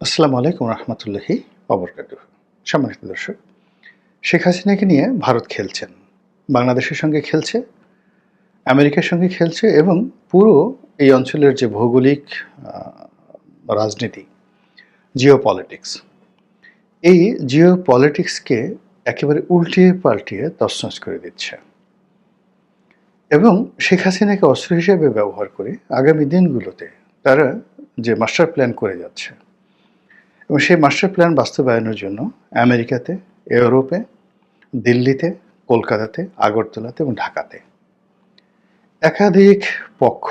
আসসালামু আলাইকুম রহমতুল্লাহি অবরকাতুহ। সম্মানিত দর্শক, শেখ হাসিনাকে নিয়ে ভারত খেলছেন, বাংলাদেশের সঙ্গে খেলছে, আমেরিকার সঙ্গে খেলছে এবং পুরো এই অঞ্চলের যে ভৌগোলিক রাজনীতি, জিও পলিটিক্স, এই জিও পলিটিক্সকে একেবারে উল্টিয়ে পাল্টিয়ে তছনছ করে দিচ্ছে এবং শেখ হাসিনাকে অস্ত্র হিসেবে ব্যবহার করে আগামী দিনগুলোতে তারা যে মাস্টার প্ল্যান করে যাচ্ছে এবং সেই মাস্টার প্ল্যান বাস্তবায়নের জন্য আমেরিকাতে, ইউরোপে, দিল্লিতে, কলকাতাতে, আগরতলাতে এবং ঢাকাতে একাধিক পক্ষ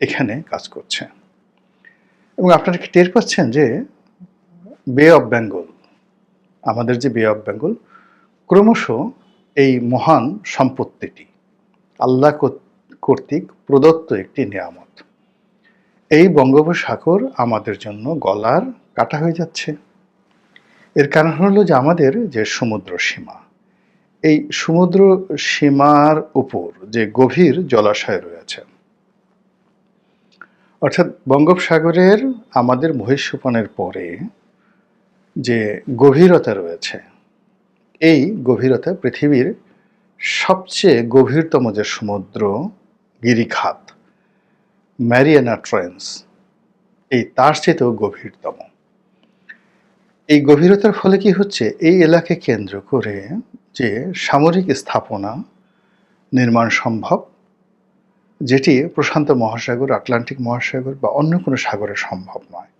এখানে কাজ করছে এবং আপনারা কি টের পাচ্ছেন যে বে অফ বেঙ্গল, আমাদের যে বে অফ বেঙ্গল ক্রমশ এই মহান সম্পত্তিটি আল্লাহ কর্তৃক প্রদত্ত একটি নিয়ামত, এই বঙ্গোপসাগর আমাদের জন্য গলার কাটা হয়ে যাচ্ছে। এর কারণ হলো যে আমাদের যে সমুদ্র সীমা, এই সমুদ্র সীমার উপর যে গভীর জলাশয় রয়েছে, অর্থাৎ বঙ্গোপসাগরের আমাদের মহিষোপনের পরে যে গভীরতা রয়েছে, এই গভীরতা পৃথিবীর সবচেয়ে গভীরতম যে সমুদ্র গিরিখাত ম্যারিয়ানা ট্রেঞ্চ, এই তার চেয়েতেও গভীরতম। এই গভীরতার ফলে কি হচ্ছে, এই এলাকাকে কেন্দ্র করে যে সামরিক স্থাপনা নির্মাণ সম্ভব, যেটি প্রশান্ত মহাসাগর, আটলান্টিক মহাসাগর বা অন্য কোনো সাগরে সম্ভব নয়।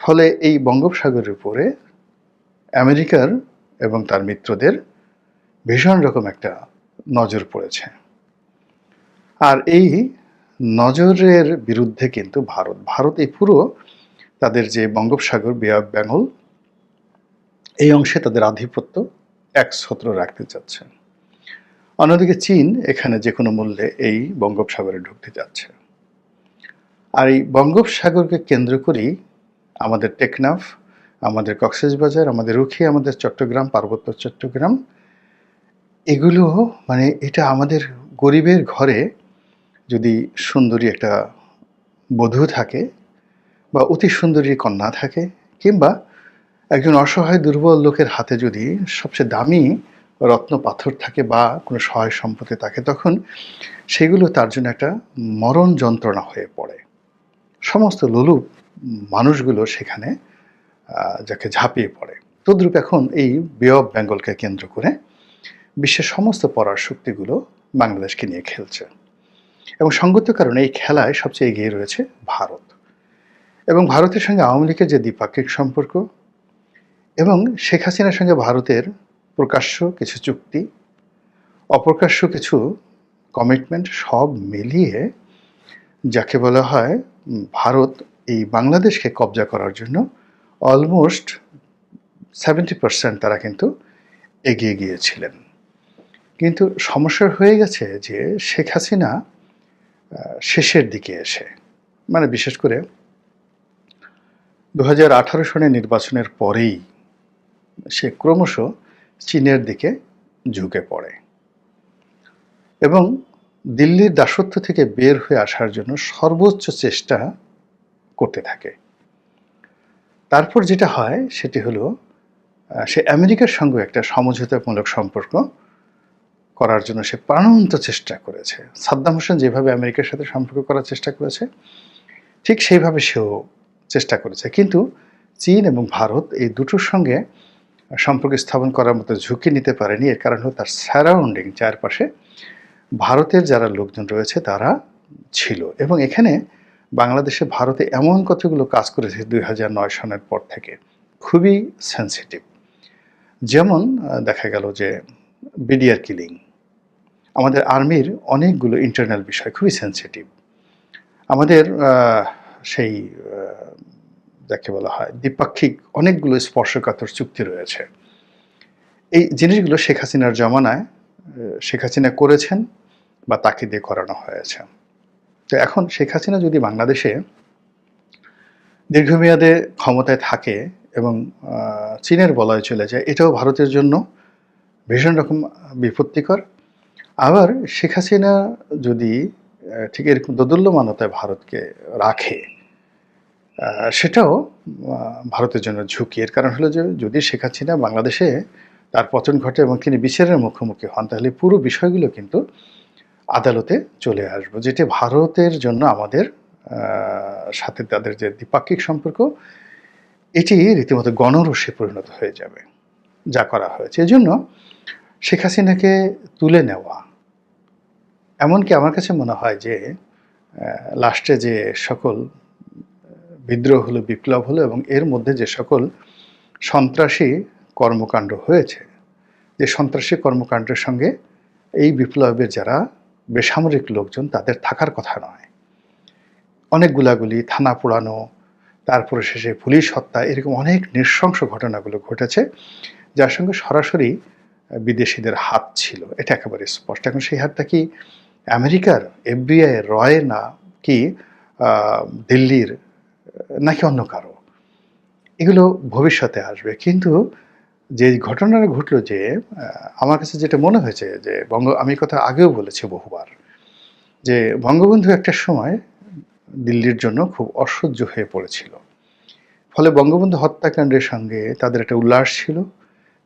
ফলে এই বঙ্গোপসাগরের উপরে আমেরিকার এবং তার মিত্রদের ভীষণ রকম একটা নজর পড়েছে। আর এই নজরের বিরুদ্ধে কিন্তু ভারত এই পুরো তাদের যে বঙ্গোপসাগর, বে অফ বেঙ্গল, এই অংশে তাদের আধিপত্য একছত্র রাখতে চাচ্ছে। অন্যদিকে চীন এখানে যে কোনো মূল্যে এই বঙ্গোপসাগরে ঢুকতে যাচ্ছে। আর এই বঙ্গোপসাগরকে কেন্দ্র করেই আমাদের টেকনাফ, আমাদের কক্সবাজার, আমাদের রুখি, আমাদের চট্টগ্রাম, পার্বত্য চট্টগ্রাম, এগুলো মানে এটা আমাদের গরিবের ঘরে যদি সুন্দরী একটা বধূ থাকে বা অতি সুন্দরী কন্যা থাকে, কিংবা একজন অসহায় দুর্বল লোকের হাতে যদি সবচেয়ে দামি রত্ন পাথর থাকে বা কোনো সহায় সম্পত্তি থাকে, তখন সেগুলো তার জন্য একটা মরণ যন্ত্রণা হয়ে পড়ে। সমস্ত লোলুপ মানুষগুলো সেখানে যাকে ঝাঁপিয়ে পড়ে। তদ্রূপ এখন এই বে অফ বেঙ্গলকে কেন্দ্র করে বিশ্বের সমস্ত পরার শক্তিগুলো বাংলাদেশকে নিয়ে খেলছে এবং সঙ্গত কারণে এই খেলায় সবচেয়ে এগিয়ে রয়েছে ভারত। এবং ভারতের সঙ্গে আওয়ামী লীগের যে দ্বিপাক্ষিক সম্পর্ক এবং শেখ হাসিনার সঙ্গে ভারতের প্রকাশ্য কিছু চুক্তি, অপ্রকাশ্য কিছু কমিটমেন্ট, সব মিলিয়ে যাকে বলা হয় ভারত এই বাংলাদেশকে কবজা করার জন্য অলমোস্ট 70% তারা কিন্তু এগিয়ে গিয়েছিলেন। কিন্তু সমস্যা হয়ে গেছে যে শেখ হাসিনা শেষের দিকে এসে, মানে বিশেষ করে 2018 সনের নির্বাচনের পরেই সে ক্রমশ চীনের দিকে ঝুঁকে পড়ে এবং দিল্লির দাসত্ব থেকে বের হয়ে আসার জন্য সর্বোচ্চ চেষ্টা করতে থাকে। তারপর যেটা হয় সেটি হলো সে আমেরিকার সঙ্গে একটা সমঝোতামূলক সম্পর্ক করার জন্য সে প্রাণান্ত চেষ্টা করেছে। সাদ্দাম হোসেন যেভাবে আমেরিকার সাথে সম্পর্ক করার চেষ্টা করেছে, ঠিক সেইভাবে সেও চেষ্টা করেছে। কিন্তু চীন এবং ভারত এই দুটোর সঙ্গে সম্পর্ক স্থাপন করার মতো ঝুঁকি নিতে পারেনি। এর কারণ হলো তার সারাউন্ডিং, চারপাশে ভারতের যারা লোকজন রয়েছে তারা ছিল। এবং এখানে বাংলাদেশে ভারতে এমন কতগুলো কাজ করেছে 2009 সনের পর থেকে, খুবই সেন্সিটিভ। যেমন দেখা গেল যে বিডিআর কিলিং, আমাদের আর্মির অনেকগুলো ইন্টারনাল বিষয় খুবই সেন্সিটিভ। আমাদের সেই যাকে বলা হয় দ্বিপাক্ষিক অনেকগুলো স্পর্শকাতর চুক্তি রয়েছে। এই জিনিসগুলো শেখ হাসিনার জমানায় শেখ হাসিনা করেছেন বা তাকে দিয়ে করানো হয়েছে। তো এখন শেখ হাসিনা যদি বাংলাদেশে দীর্ঘমেয়াদে ক্ষমতায় থাকে এবং চীনের বলয়ে চলে যায়, এটাও ভারতের জন্য ভীষণ রকম বিপত্তিকর। আবার শেখ হাসিনা যদি ঠিক এরকম দোদুল্যমানতায় ভারতকে রাখে, সেটাও ভারতের জন্য ঝুঁকি। এর কারণ হলো যে যদি শেখ হাসিনা বাংলাদেশে তার পতন ঘটে এবং তিনি বিচারের মুখোমুখি হন, তাহলে পুরো বিষয়গুলো কিন্তু আদালতে চলে আসবে, যেটি ভারতের জন্য আমাদের সাথে তাদের যে দ্বিপাক্ষিক সম্পর্ক, এটি রীতিমতো গণরোষে পরিণত হয়ে যাবে যা করা হয়েছে। এজন্য শেখ হাসিনাকে তুলে নেওয়া, এমনকি আমার কাছে মনে হয় যে লাস্টে যে সকল বিদ্রোহ হলো, বিপ্লব হলো এবং এর মধ্যে যে সকল সন্ত্রাসী কর্মকাণ্ড হয়েছে, যে সন্ত্রাসী কর্মকাণ্ডের সঙ্গে এই বিপ্লবের যারা বেসামরিক লোকজন তাদের থাকার কথা নয়। অনেক গুলাগুলি, থানা পোড়ানো, তারপরে শেষে পুলিশ হত্যা, এরকম অনেক নৃশংস ঘটনাগুলো ঘটেছে যার সঙ্গে সরাসরি বিদেশিদের হাত ছিল, এটা একেবারে স্পষ্ট। এখন সেই হাতটা কি আমেরিকার FBI রয় না কি দিল্লির নাকি অন্য কারো, এগুলো ভবিষ্যতে আসবে। কিন্তু যে ঘটনাটা ঘটলো, যে আমার কাছে যেটা মনে হয়েছে যে আমি কথা আগেও বলেছি বহুবার, যে বঙ্গবন্ধু একটা সময় দিল্লির জন্য খুব অসহ্য হয়ে পড়েছিল। ফলে বঙ্গবন্ধু হত্যাকাণ্ডের সঙ্গে তাদের একটা উল্লাস ছিল,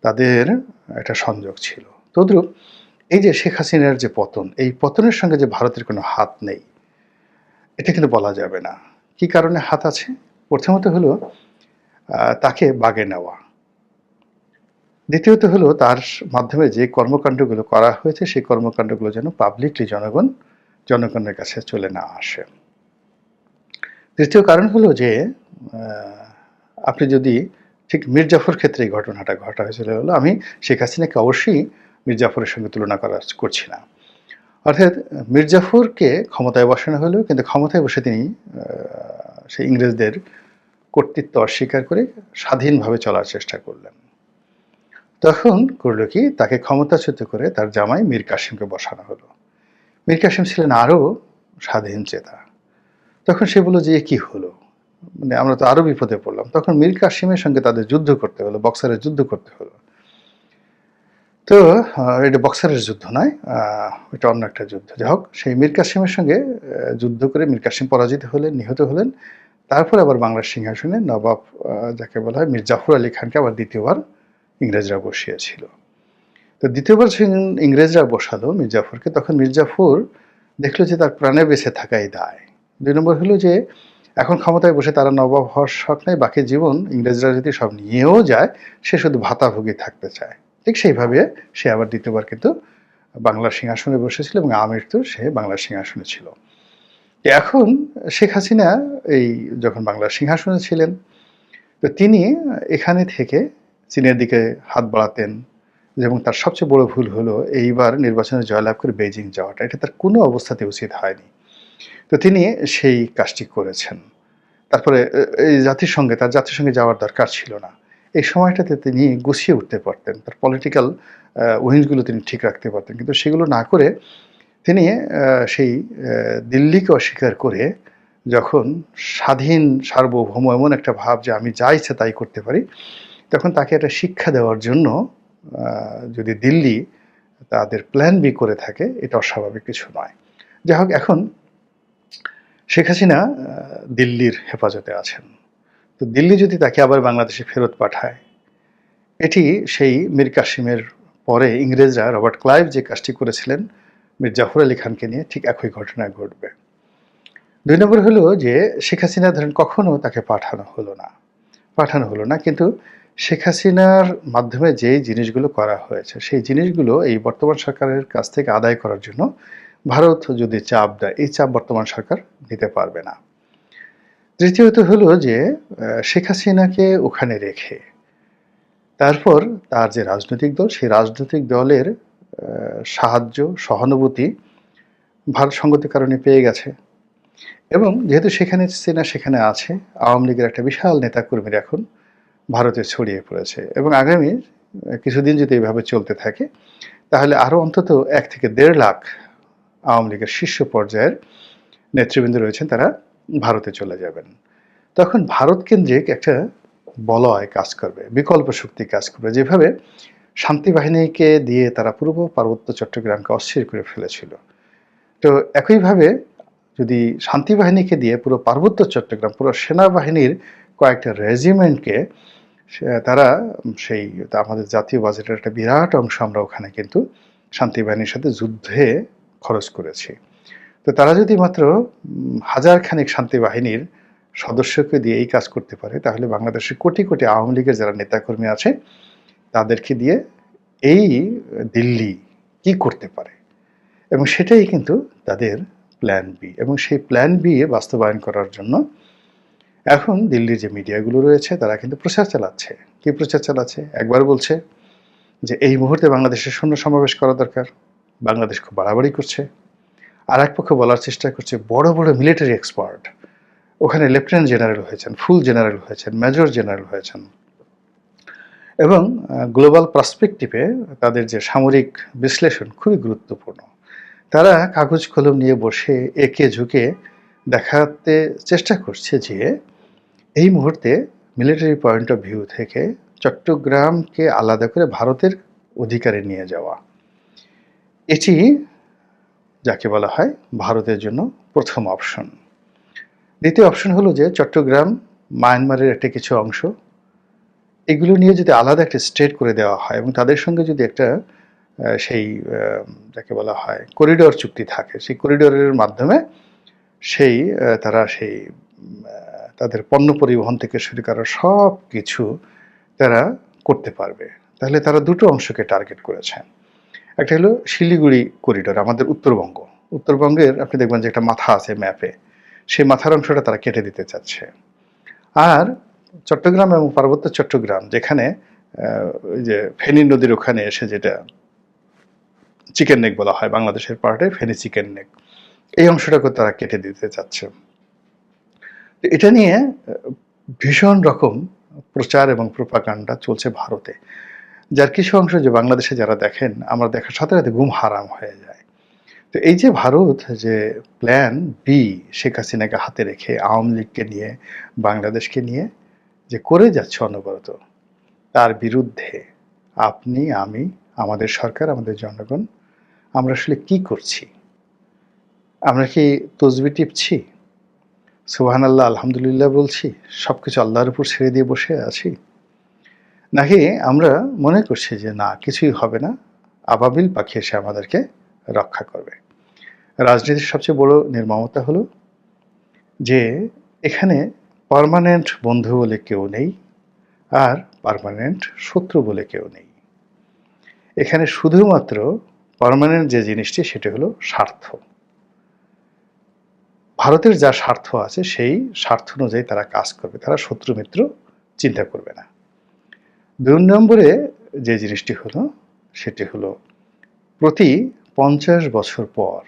তাদের একটা সংযোগ ছিল। তদ্রূপ এই যে শেখ হাসিনার যে পতন, এই পতনের সঙ্গে যে ভারতের কোনো হাত নেই, এটা কিন্তু বলা যাবে না। কি কারণে হাত আছে? প্রথমত হলো তাকে বাগে নেওয়া, দ্বিতীয়ত হলো তার মাধ্যমে যে কর্মকাণ্ডগুলো করা হয়েছে সেই কর্মকাণ্ডগুলো যেন পাবলিকলি জনগণের কাছে চলে না আসে। তৃতীয় কারণ হলো যে আপনি যদি ঠিক মীর জাফর ক্ষেত্রে এই ঘটনাটা ঘটা হয়েছিল, হলো আমি শেখ হাসিনাকে অবশ্যই মীর জাফরের সঙ্গে তুলনা করছি না। অর্থাৎ মীর জাফরকে ক্ষমতায় বসানো হলো, কিন্তু ক্ষমতায় বসে তিনি সেই ইংরেজদের কর্তৃত্ব অস্বীকার করে স্বাধীনভাবে চলার চেষ্টা করলেন। তখন করলো কি, তাকে ক্ষমতাচ্যুত করে তার জামাই মীর কাসিমকে বসানো হলো। মীর কাসিম ছিলেন আরও স্বাধীন চেতা। তখন সে বলল যে কি হলো, মানে আমরা তো আরো বিপদে পড়লাম। তখন মীর কাসিমের সঙ্গে তাদের যুদ্ধ করতে হলো, বক্সারের যুদ্ধ করতে হলো। তো এটা বক্সারের যুদ্ধ নয়, এটা অন্য একটা যুদ্ধ। যাই হোক, সেই মীর কাসিমের সঙ্গে যুদ্ধ করে মীর কাসিম পরাজিত হলেন, নিহত হলেন। তারপর আবার বাংলার সিংহাসনে নবাব যাকে বলা হয় মীর জাফর আলী খানকে আবার দ্বিতীয়বার ইংরেজরা বসিয়েছিল। তো দ্বিতীয়বার ইংরেজরা বসালো মীর জাফরকে, তখন মীর জাফর দেখলো যে তার প্রাণে বেঁচে থাকাই দায়। 2 নম্বর হলো যে এখন ক্ষমতায় বসে তারা নবাব হওয়ার শখ নেই, বাকি জীবন ইংরেজরা যদি সব নিয়েও যায়, সে শুধু ভাতাভোগী থাকতে চায়। ঠিক সেইভাবে সে আবার দ্বিতীয়বার কিন্তু বাংলার সিংহাসনে বসেছিল এবং আমৃত্যু সে বাংলার সিংহাসনে ছিল। এখন শেখ হাসিনা এই যখন বাংলার সিংহাসনে ছিলেন, তো তিনি এখানে থেকে চীনের দিকে হাত বাড়াতেন, এবং তার সবচেয়ে বড় ভুল হলো এইবার নির্বাচনে জয়লাভ করে বেইজিং যাওয়াটা। এটা তার কোনো অবস্থাতে উচিত হয়নি। তো তিনি সেই কাজটি করেছেন। তারপরে এই তার জাতিসংঘে যাওয়ার দরকার ছিল না। এই সময়টাতে তিনি গুছিয়ে উঠতে পারতেন, তার পলিটিক্যাল উইংসগুলো তিনি ঠিক রাখতে পারতেন, কিন্তু সেগুলো না করে তিনি সেই দিল্লিকে অস্বীকার করে যখন স্বাধীন সার্বভৌম এমন একটা ভাব যে আমি যা ইচ্ছা তাই করতে পারি, তখন তাকে একটা শিক্ষা দেওয়ার জন্য যদি দিল্লি তাদের প্ল্যান বি করে থাকে, এটা অস্বাভাবিক কিছু নয়। যাই হোক, এখন শেখ হাসিনা দিল্লির হেফাজতে আছেন। তো দিল্লি যদি তাকে আবার বাংলাদেশে ফেরত পাঠায়, এটি সেই মীর কাসিমের পরে ইংরেজরা রবার্ট ক্লাইভ যে কাজটি করেছিলেন মীর জাফর আলী খানকে নিয়ে, ঠিক একই ঘটনা ঘটবে। 2 নম্বর হলো যে শেখ হাসিনা ধরেন কখনো তাকে পাঠানো হলো না, কিন্তু শেখ হাসিনার মাধ্যমে যে জিনিসগুলো করা হয়েছে সেই জিনিসগুলো এই বর্তমান সরকারের কাছ থেকে আদায় করার জন্য ভারত যদি চাপ দেয়, এই চাপ বর্তমান সরকার দিতে পারবে না। তৃতীয়ত হলো যে শেখ হাসিনাকে ওখানে রেখে তারপর তার যে রাজনৈতিক দল, সেই রাজনৈতিক দলের সাহায্য, সহানুভূতি ভারত সঙ্গতির কারণে পেয়ে গেছে। এবং যেহেতু সেখানে আছে, আওয়ামী লীগের একটা বিশাল নেতাকর্মীরা এখন ভারতে ছড়িয়ে পড়েছে, এবং আগামী কিছুদিন যদি এইভাবে চলতে থাকে, তাহলে আরও অন্তত 1 থেকে 1.5 লাখ আওয়ামী লীগের শীর্ষ পর্যায়ের নেতৃবৃন্দ রয়েছেন, তারা ভারতে চলে যাবেন। তখন ভারত কেন্দ্রিক একটা বলয় কাজ করবে, বিকল্প শক্তি কাজ করবে, যেভাবে শান্তি বাহিনীকে দিয়ে তারা পূর্ব পার্বত্য চট্টগ্রামকে অস্থির করে ফেলেছিল। তো একইভাবে যদি শান্তি বাহিনীকে দিয়ে পুরো পার্বত্য চট্টগ্রাম, পুরো সেনাবাহিনীর কয়েকটা রেজিমেন্টকে তারা সেই আমাদের জাতীয় বাজেটের একটা বিরাট অংশ আমরা ওখানে কিন্তু শান্তি বাহিনীর সাথে যুদ্ধে খরচ করেছি। তো তারা যদি মাত্র হাজারখানেক শান্তি বাহিনীর সদস্যকে দিয়ে এই কাজ করতে পারে, তাহলে বাংলাদেশের কোটি কোটি আওয়ামী লীগের যারা নেতাকর্মী আছে তাদেরকে দিয়ে এই দিল্লি কি করতে পারে, এবং সেটাই কিন্তু তাদের প্ল্যান বি। এবং সেই প্ল্যান বি বাস্তবায়ন করার জন্য এখন দিল্লির যে মিডিয়াগুলো রয়েছে তারা কিন্তু প্রচার চালাচ্ছে। কি প্রচার চালাচ্ছে? একবার বলছে যে এই মুহূর্তে বাংলাদেশের সৈন্য সমাবেশ করা দরকার, বাংলাদেশ খুব বাড়াবাড়ি করছে। আর এক পক্ষ বলার চেষ্টা করছে বড় বড় মিলিটারি এক্সপার্ট ওখানে লেফটেন্যান্ট জেনারেল হয়েছেন, ফুল জেনারেল হয়েছেন, মেজর জেনারেল হয়েছেন, এবং গ্লোবাল পার্সপেক্টিভে তাদের যে সামরিক বিশ্লেষণ খুবই গুরুত্বপূর্ণ। তারা কাগজ কলম নিয়ে বসে একে ঝুঁকে দেখাতে চেষ্টা করছে যে এই মুহূর্তে মিলিটারি পয়েন্ট অফ ভিউ থেকে চট্টগ্রামকে আলাদা করে ভারতের অধিকারে নিয়ে যাওয়া, এটি যাকে বলা হয় ভারতের জন্য প্রথম অপশন। দ্বিতীয় অপশন হলো যে চট্টগ্রাম মায়ানমারের একটা কিছু অংশ, এগুলো নিয়ে যদি আলাদা একটা স্টেট করে দেওয়া হয় এবং তাদের সঙ্গে যদি একটা সেই যাকে বলা হয় করিডোর চুক্তি থাকে, সেই করিডোরের মাধ্যমে সেই তারা সেই তাদের পণ্য পরিবহন থেকে শুরু করা সব কিছু তারা করতে পারবে। তাহলে তারা দুটো অংশকে টার্গেট করেছে। একটা হলো শিলিগুড়ি করিডোর, আমাদের উত্তরবঙ্গ, উত্তরবঙ্গের আপনি দেখবেন যে একটা মাথা আছে ম্যাপে, সেই মাথার অংশটা তারা কেটে দিতে চাচ্ছে। আর চট্টগ্রাম এবং পার্বত্য চট্টগ্রাম, যেখানে ওই যে ফেনী নদীর ওখানে এসে যেটা চিকেন নেক বলা হয় বাংলাদেশের পার্টে, ফেনী চিকেন নেক, এই অংশটাকে তারা কেটে দিতে চাচ্ছে। এটা নিয়ে ভীষণ রকম প্রচার এবং প্রোপাগান্ডা চলছে ভারতে, যার কিছু অংশ যে বাংলাদেশে যারা দেখেন, আমরা দেখার সাথে সাথে ঘুম হারাম হয়ে যায়। তো এই যে ভারত যে প্ল্যান বি শেখ হাসিনাকে হাতে রেখে আওয়ামী লীগকে নিয়ে বাংলাদেশকে নিয়ে যে করে যাচ্ছে অনবরত, তার বিরুদ্ধে আপনি, আমি, আমাদের সরকার, আমাদের জনগণ, আমরা আসলে কি করছি? আমরা কি তসবি টিপছি, সুবহানাল্লাহ আলহামদুলিল্লাহ বলছি, সব কিছু আল্লাহর উপর ছেড়ে দিয়ে বসে আছি, নাকি আমরা মনে করছি যে না কিছুই হবে না, আবাবিল পাখি এসে আমাদেরকে রক্ষা করবে? রাজনীতির সবচেয়ে বড় নির্মমতা হলো যে এখানে পার্মানেন্ট বন্ধু বলে কেউ নেই, আর পার্মানেন্ট শত্রু বলে কেউ নেই। এখানে শুধুমাত্র পার্মানেন্ট যে জিনিসটি সেটা হলো স্বার্থ। ভারতের যা স্বার্থ আছে সেই স্বার্থ অনুযায়ী তারা কাজ করবে, তারা শত্রু মিত্র চিন্তা করবে না। ২ নম্বরে যে জিনিসটি হলো সেটি হলো প্রতি ৫০ বছর পর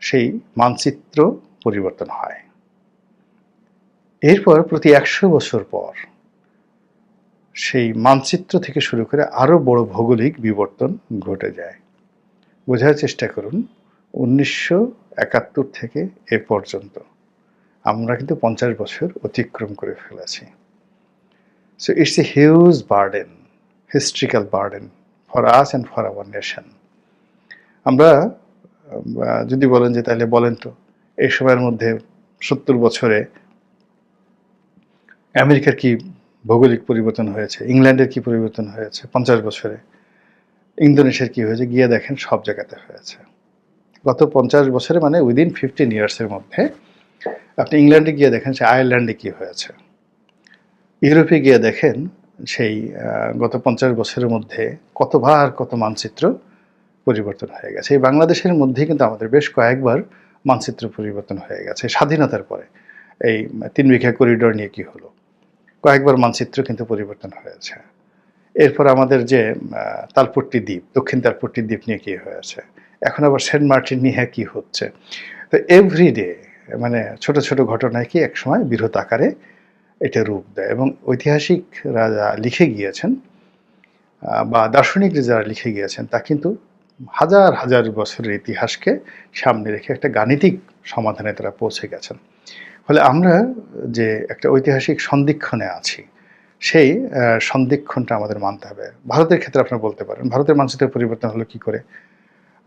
সেই মানচিত্র পরিবর্তন হয়, এরপর প্রতি ১০০ বছর পর সেই মানচিত্র থেকে শুরু করে আরো বড় ভৌগোলিক বিবর্তন ঘটে যায়। বোঝার চেষ্টা করুন, ১৯৭১ থেকে এ পর্যন্ত আমরা কিন্তু ৫০ বছর অতিক্রম করে ফেলেছি। So it's a huge burden, historical burden for us and for our nation. আমরা যদি বলেন যে তাহলে বলেন তো এই সময়ের মধ্যে ৭০ বছরে আমেরিকার কি ভৌগোলিক পরিবর্তন হয়েছে, ইংল্যান্ডের কি পরিবর্তন হয়েছে, ৫০ বছরে ইন্দোনেশিয়ার কি হয়েছে, গিয়ে দেখেন সব জায়গাতে হয়েছে। গত ৫০ বছরে মানে উইদিন 15 ইয়ার্সের মধ্যে আপনি ইংল্যান্ডে গিয়ে দেখেন সে আয়ারল্যান্ডে কি হয়েছে, ইউরোপে গিয়ে দেখেন সেই গত ৫০ বছরের মধ্যে কতবার কত মানচিত্র পরিবর্তন হয়ে গেছে। এই বাংলাদেশের মধ্যেই কিন্তু আমাদের বেশ কয়েকবার মানচিত্র পরিবর্তন হয়ে গেছে। স্বাধীনতার পরে এই ৩ বিঘা করিডোর নিয়ে কি হলো, কয়েকবার মানচিত্র কিন্তু পরিবর্তন হয়েছে। এরপর আমাদের যে তালপট্টি দ্বীপ, দক্ষিণ তালপট্টি দ্বীপ নিয়ে কি হয়েছে, এখন আবার সেন্ট মার্টিন নিয়ে কি হচ্ছে। তো এভরিডে মানে ছোট ছোট ঘটনায় কি একসময় বৃহৎ আকারে এটা রূপ দেয়। এবং ঐতিহাসিকরা যা লিখে গিয়েছেন বা দার্শনিকরা যারা লিখে গিয়েছেন তা কিন্তু হাজার হাজার বছরের ইতিহাসকে সামনে রেখে একটা গাণিতিক সমাধানে তারা পৌঁছে গেছেন। ফলে আমরা যে একটা ঐতিহাসিক সন্ধিক্ষণে আছি, সেই সন্ধিক্ষণটা আমাদের মানতে হবে। ভারতের ক্ষেত্রে আপনারা বলতে পারেন ভারতের মানচিত্রের পরিবর্তন হলো কি করে?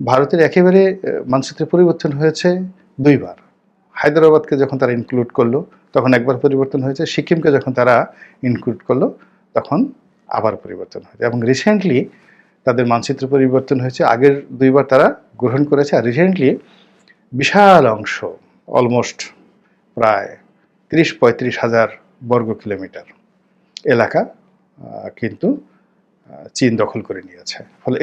ভারতের একেবারে মানচিত্রের পরিবর্তন হয়েছে দুইবার। হায়দ্রাবাদকে যখন তারা ইনক্লুড করলো তখন একবার পরিবর্তন হয়েছে, সিকিমকে যখন তারা ইনক্লুড করলো তখন আবার পরিবর্তন হয়েছে, এবং রিসেন্টলি তাদের মানচিত্র পরিবর্তন হয়েছে। আগের দুইবার তারা গ্রহণ করেছে, আর রিসেন্টলি বিশাল অংশ, অলমোস্ট প্রায় ৩০-৩৫ হাজার বর্গ কিলোমিটার এলাকা কিন্তু চীন দখল করে নিয়েছে। ফলে